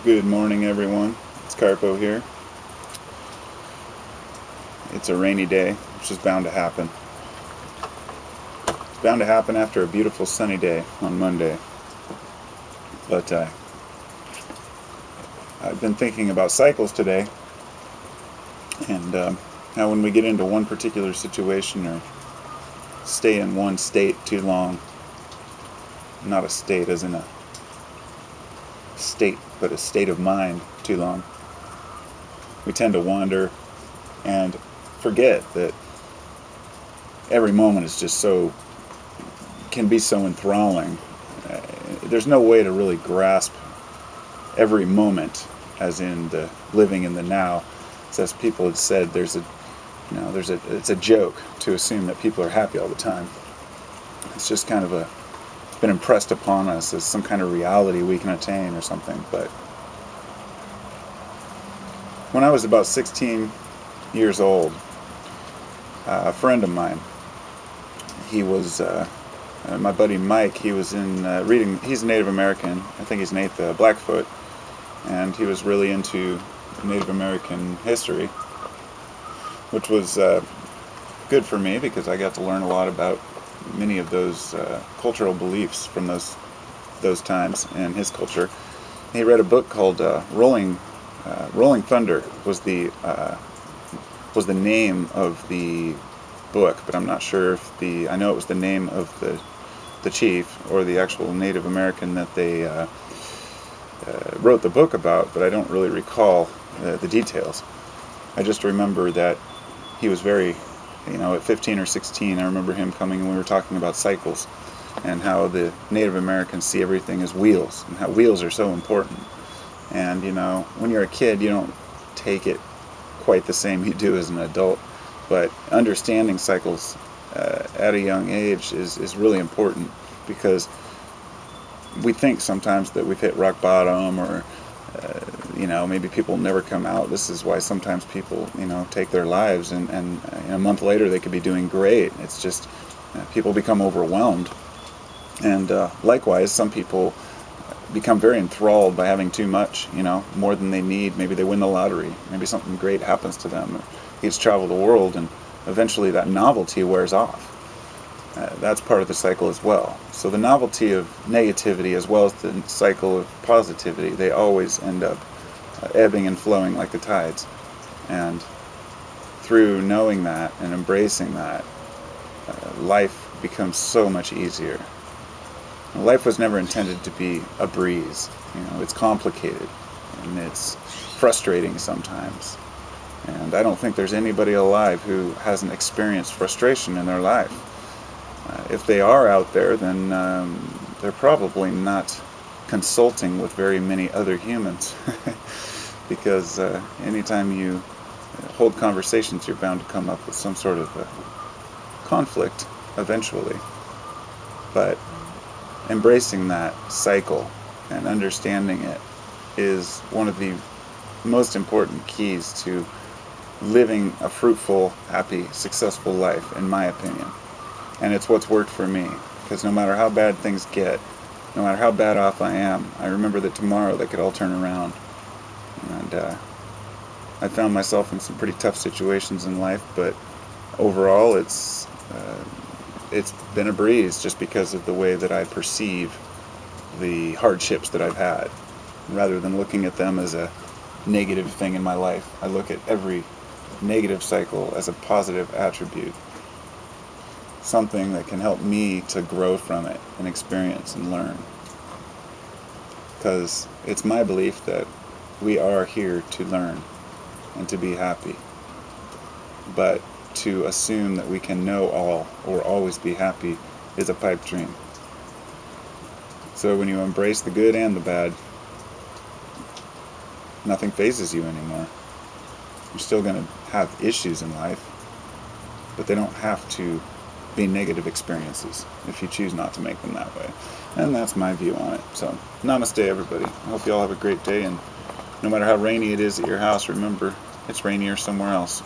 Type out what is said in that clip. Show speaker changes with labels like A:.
A: Good morning, everyone. It's Carpo here. It's a rainy day, which is bound to happen. It's bound to happen after a beautiful sunny day on Monday. But I've been thinking about cycles today, and how when we get into one particular situation or stay in one state too long, not a state as in a state, but a state of mind too long, we tend to wander and forget that every moment is just can be so enthralling. There's no way to really grasp every moment, as in the living in the now. So as people have said, it's a joke to assume that people are happy all the time. It's just kind of been impressed upon us as some kind of reality we can attain or something. But when I was about 16 years old, a friend of mine, he was my buddy Mike. He was in reading. He's a Native American. I think he's Native Blackfoot, and he was really into Native American history, which was good for me because I got to learn a lot about many of those cultural beliefs from those times and his culture. He read a book called Rolling Thunder was the name of the book, but I'm not sure if I know it was the name of the chief or the actual Native American that they wrote the book about, but I don't really recall the details. I just remember that he was very, at 15 or 16, I remember him coming and we were talking about cycles and how the Native Americans see everything as wheels and how wheels are so important. And, when you're a kid, you don't take it quite the same you do as an adult, but understanding cycles at a young age is really important because we think sometimes that we've hit rock bottom or maybe people never come out. This is why sometimes people take their lives and a month later they could be doing great. It's just people become overwhelmed, and likewise some people become very enthralled by having too much, more than they need. Maybe they win the lottery, maybe something great happens to them, or he gets to travel the world, and eventually that novelty wears off. That's part of the cycle as well. So the novelty of negativity as well as the cycle of positivity, they always end up ebbing and flowing like the tides. And through knowing that and embracing that, life becomes so much easier. Life was never intended to be a breeze. It's complicated and it's frustrating sometimes. And I don't think there's anybody alive who hasn't experienced frustration in their life. If they are out there, then they're probably not consulting with very many other humans. Because anytime you hold conversations, you're bound to come up with some sort of conflict eventually. But embracing that cycle and understanding it is one of the most important keys to living a fruitful, happy, successful life, in my opinion. And it's what's worked for me, because no matter how bad things get, no matter how bad off I am, I remember that tomorrow they could all turn around. And I found myself in some pretty tough situations in life, but overall it's been a breeze just because of the way that I perceive the hardships that I've had. Rather than looking at them as a negative thing in my life, I look at every negative cycle as a positive attribute. Something that can help me to grow from it and experience and learn. Because it's my belief that we are here to learn and to be happy. But to assume that we can know all or always be happy is a pipe dream. So when you embrace the good and the bad, nothing phases you anymore. You're still going to have issues in life, but they don't have to be negative experiences if you choose not to make them that way. And that's my view on it. So, namaste everybody. I hope you all have a great day, and no matter how rainy it is at your house, remember, it's rainier somewhere else.